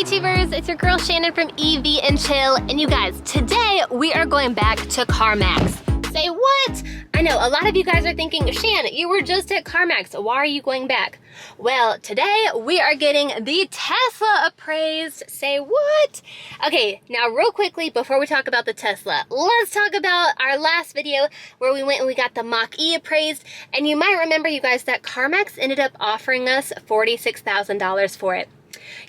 YouTubers, it's your girl Shannon from EV and Chill, and you guys, today we are going back to Carmax. Say what? I know, a lot of you guys are thinking, Shan, you were just at Carmax, why are you going back? Well, today we are getting the Tesla appraised. Say what? Okay, now real quickly, before we talk about the Tesla, let's talk about our last video where we went and we got the Mach-E appraised. And you might remember, you guys, that Carmax ended up offering us $46,000 for it.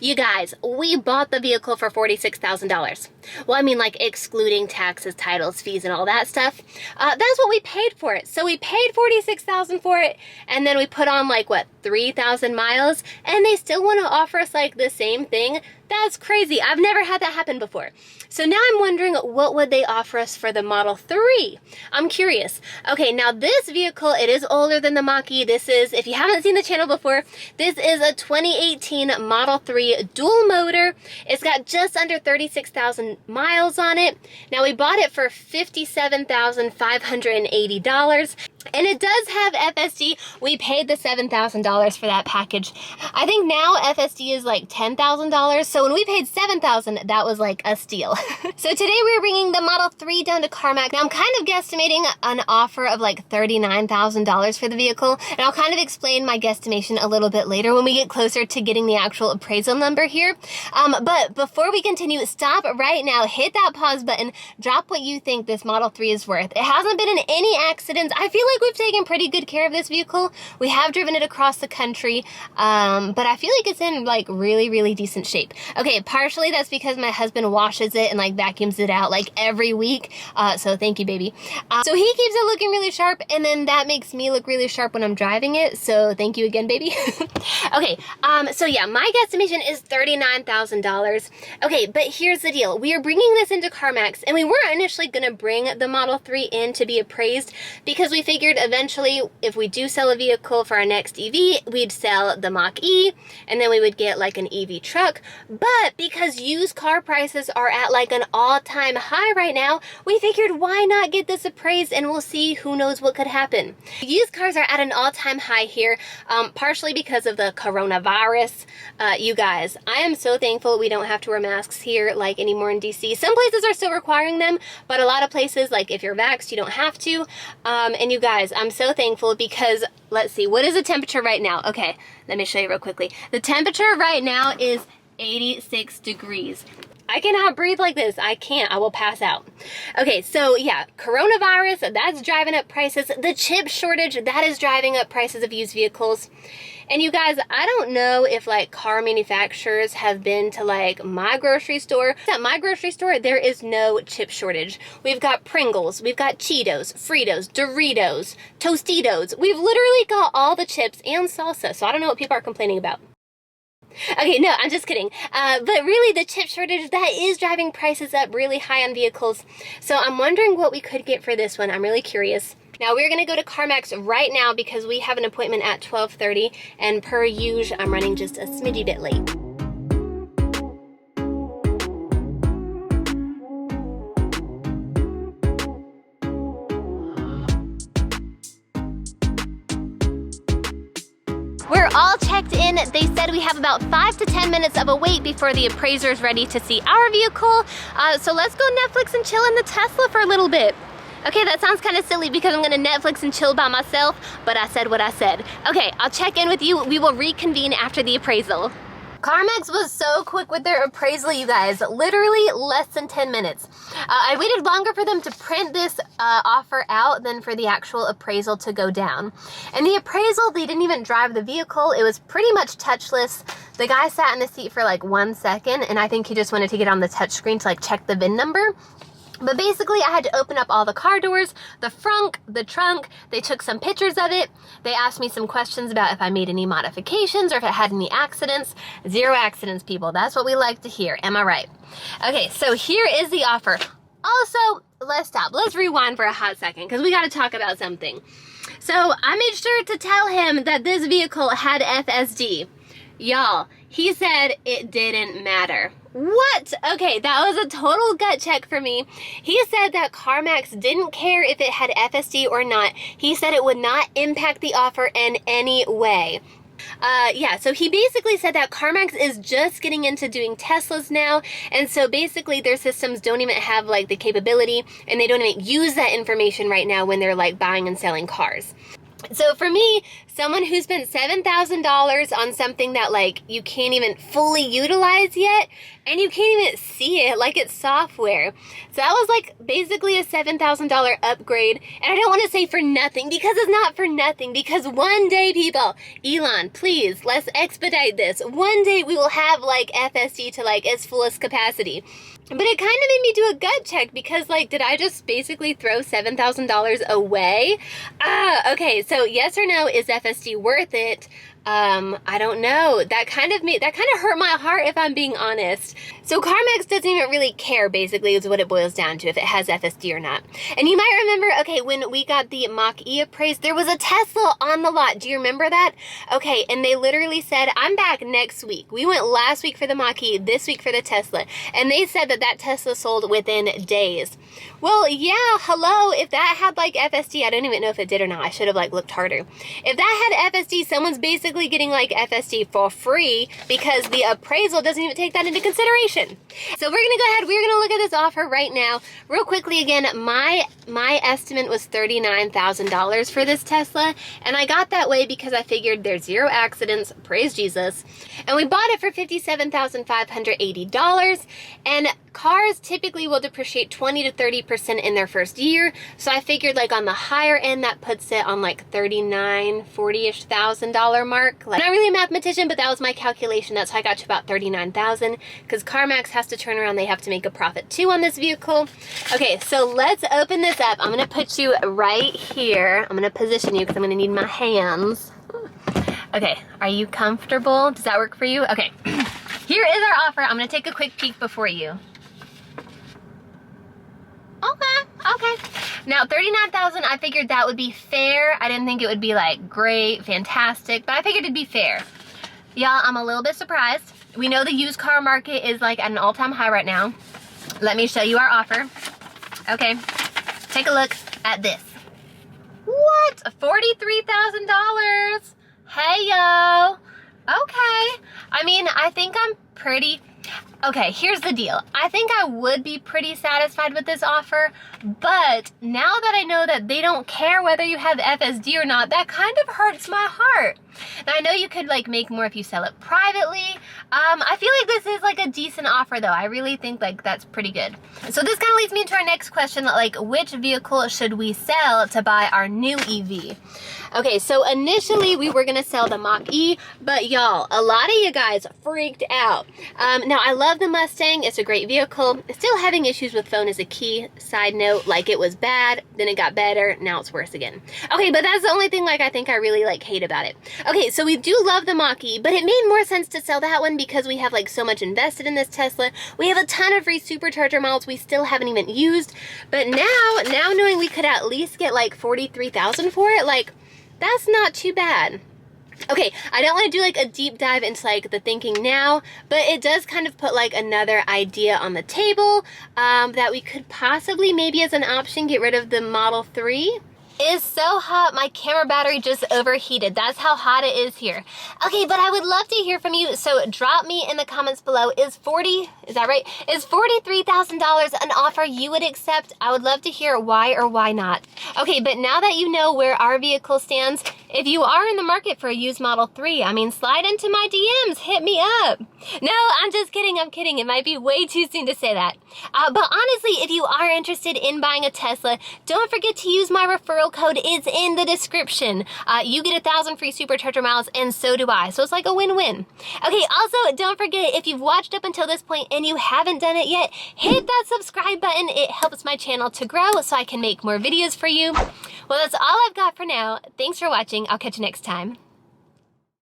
You guys, we bought the vehicle for $46,000. Well, I mean, like, excluding taxes, titles, fees, and all that stuff. That's what we paid for it. So we paid $46,000 for it, and then we put on, like, what, 3,000 miles? And they still want to offer us, like, the same thing? That's crazy. I've never had that happen before. So now I'm wondering, what would they offer us for the Model 3? I'm curious. Okay, now this vehicle, it is older than the Mach-E. This is, if you haven't seen the channel before, this is a 2018 Model 3 dual motor. It's got just under 36,000 miles on it. Now we bought it for $57,580. And it does have FSD. We paid the $7,000 for that package. I think now FSD is like $10,000. So when we paid $7,000, that was like a steal. So today we're bringing the Model 3 down to Carmax. Now I'm kind of guesstimating an offer of like $39,000 for the vehicle. And I'll kind of explain my guesstimation a little bit later when we get closer to getting the actual appraisal number here. But before we continue, stop right now, hit that pause button, drop what you think this Model 3 is worth. It hasn't been in any accidents. I feel like we've taken pretty good care of this vehicle. We have driven it across the country, but I feel like it's in like really decent shape. Okay, partially that's because my husband washes it and like vacuums it out like every week, so thank you, baby. So he keeps it looking really sharp, and then that makes me look really sharp when I'm driving it, so thank you again, baby. Okay, so yeah, my guesstimation is $39,000. Okay, but here's the deal. We are bringing this into Carmax, and we weren't initially gonna bring the Model 3 in to be appraised because we figured eventually if we do sell a vehicle for our next EV, we'd sell the Mach-E, and then we would get like an EV truck. But because used car prices are at like an all-time high right now, we figured why not get this appraised, and we'll see, who knows what could happen. Used cars are at an all-time high here, partially because of the coronavirus. You guys, I am so thankful we don't have to wear masks here like anymore in DC. Some places are still requiring them, but a lot of places, like if you're vaxxed, you don't have to. And you guys, I'm so thankful because, let's see, what is the temperature right now? Okay, let me show you real quickly. The temperature right now is 86 degrees. I cannot breathe like this. I can't. I will pass out. Okay, so yeah, coronavirus, that's driving up prices. The chip shortage, that is driving up prices of used vehicles. And you guys, I don't know if like car manufacturers have been to like my grocery store. At my grocery store, there is no chip shortage. We've got Pringles, we've got Cheetos, Fritos, Doritos, Tostitos. We've literally got all the chips and salsa, so I don't know what people are complaining about. Okay, no, I'm just kidding. But really, the chip shortage, that is driving prices up really high on vehicles. So I'm wondering what we could get for this one. I'm really curious. Now, we're going to go to Carmax right now because we have an appointment at 12:30, and per usual, I'm running just a smidgy bit late. We're all checked in. They said we have about 5 to 10 minutes of a wait before the appraiser is ready to see our vehicle. So let's go Netflix and chill in the Tesla for a little bit. Okay, that sounds kind of silly because I'm gonna Netflix and chill by myself, but I said what I said. Okay, I'll check in with you. We will reconvene after the appraisal. Carmax was so quick with their appraisal, you guys. Literally less than 10 minutes. I waited longer for them to print this offer out than for the actual appraisal to go down. And the appraisal, they didn't even drive the vehicle. It was pretty much touchless. The guy sat in the seat for like 1 second, and I think he just wanted to get on the touch screen to like check the VIN number. But basically, I had to open up all the car doors, the front, the trunk. They took some pictures of it. They asked me some questions about if I made any modifications or if it had any accidents. 0 accidents, people. That's what we like to hear. Am I right? Okay, so here is the offer. Also, let's stop. Let's rewind for a hot second because we got to talk about something. So I made sure to tell him that this vehicle had FSD. Y'all, he said it didn't matter. What? Okay, that was a total gut check for me. He said that Carmax didn't care if it had FSD or not. He said it would not impact the offer in any way. Yeah, so he basically said that Carmax is just getting into doing Teslas now, and so basically their systems don't even have like the capability, and they don't even use that information right now when they're like buying and selling cars. So for me, someone who spent $7,000 on something that like you can't even fully utilize yet, and you can't even see it, like it's software. So that was like basically a $7,000 upgrade. And I don't want to say for nothing, because it's not for nothing, because one day, people, Elon, please, let's expedite this. One day we will have like FSD to like its fullest capacity. But it kind of made me do a gut check, because like, did I just basically throw $7,000 away? Okay, so yes or no, is FSD worth it? I don't know. That kind of hurt my heart, if I'm being honest. So Carmax doesn't even really care, basically, is what it boils down to, if it has FSD or not. And you might remember, okay, when we got the Mach-E appraised, there was a Tesla on the lot. Do you remember that? Okay, and they literally said, I'm back next week. We went last week for the Mach-E, this week for the Tesla. And they said that Tesla sold within days. Well, yeah, hello, if that had like FSD, I don't even know if it did or not. I should have like looked harder. If that had FSD, someone's basically getting like FSD for free, because the appraisal doesn't even take that into consideration. So we're gonna go ahead, we're gonna look at this offer right now. Real quickly again, my estimate was $39,000 for this Tesla, and I got that way because I figured there's 0 accidents, praise Jesus, and we bought it for $57,580, and cars typically will depreciate 20 to 30% in their first year, so I figured like on the higher end that puts it on like $39,000-$40,000-ish mark. Like, I'm not really a mathematician, but that was my calculation. That's how I got to about $39,000, because Carmax has to turn around, they have to make a profit too on this vehicle. Okay, so let's open this up. I'm gonna put you right here. I'm gonna position you because I'm gonna need my hands. Okay, are you comfortable? Does that work for you? Okay, here is our offer. I'm gonna take a quick peek before you. Okay. Now, $39,000, I figured that would be fair. I didn't think it would be like great, fantastic, but I figured it'd be fair. Y'all, I'm a little bit surprised. We know the used car market is like at an all-time high right now. Let me show you our offer. Okay, take a look at this. What? $43,000? Hey, yo. Okay. I mean, I think I'm pretty... Okay, here's the deal. I think I would be pretty satisfied with this offer, but now that I know that they don't care whether you have FSD or not, that kind of hurts my heart. Now, I know you could like make more if you sell it privately. I feel like this is like a decent offer though. I really think like that's pretty good. So this kind of leads me into our next question, like which vehicle should we sell to buy our new EV? Okay, so initially we were gonna sell the Mach-E, but y'all, a lot of you guys freaked out. Now I love the Mustang, it's a great vehicle. Still having issues with phone is a key. Side note, like it was bad, then it got better, now it's worse again. Okay, but that's the only thing like I think I really like hate about it. Okay, so we do love the Mach-E, but it made more sense to sell that one because we have like so much invested in this Tesla. We have a ton of free Supercharger miles we still haven't even used, but now knowing we could at least get like $43,000 for it, like that's not too bad. Okay, I don't want to do like a deep dive into like the thinking now, but it does kind of put like another idea on the table that we could possibly maybe as an option get rid of the Model 3. Is so hot, my camera battery just overheated. That's how hot it is here. Okay, but I would love to hear from you, so drop me in the comments below. Is $43,000 an offer you would accept? I would love to hear why or why not. Okay, but now that you know where our vehicle stands, if you are in the market for a used Model 3, I mean, slide into my DMs, hit me up. No, I'm just kidding, I'm kidding. It might be way too soon to say that. But honestly, if you are interested in buying a Tesla, don't forget to use my referral code. It's in the description. You get 1,000 free Supercharger miles, and so do I. So it's like a win-win. Okay, also, don't forget, if you've watched up until this point and you haven't done it yet, hit that subscribe button. It helps my channel to grow so I can make more videos for you. Well, that's all I've got for now. Thanks for watching. I'll catch you next time.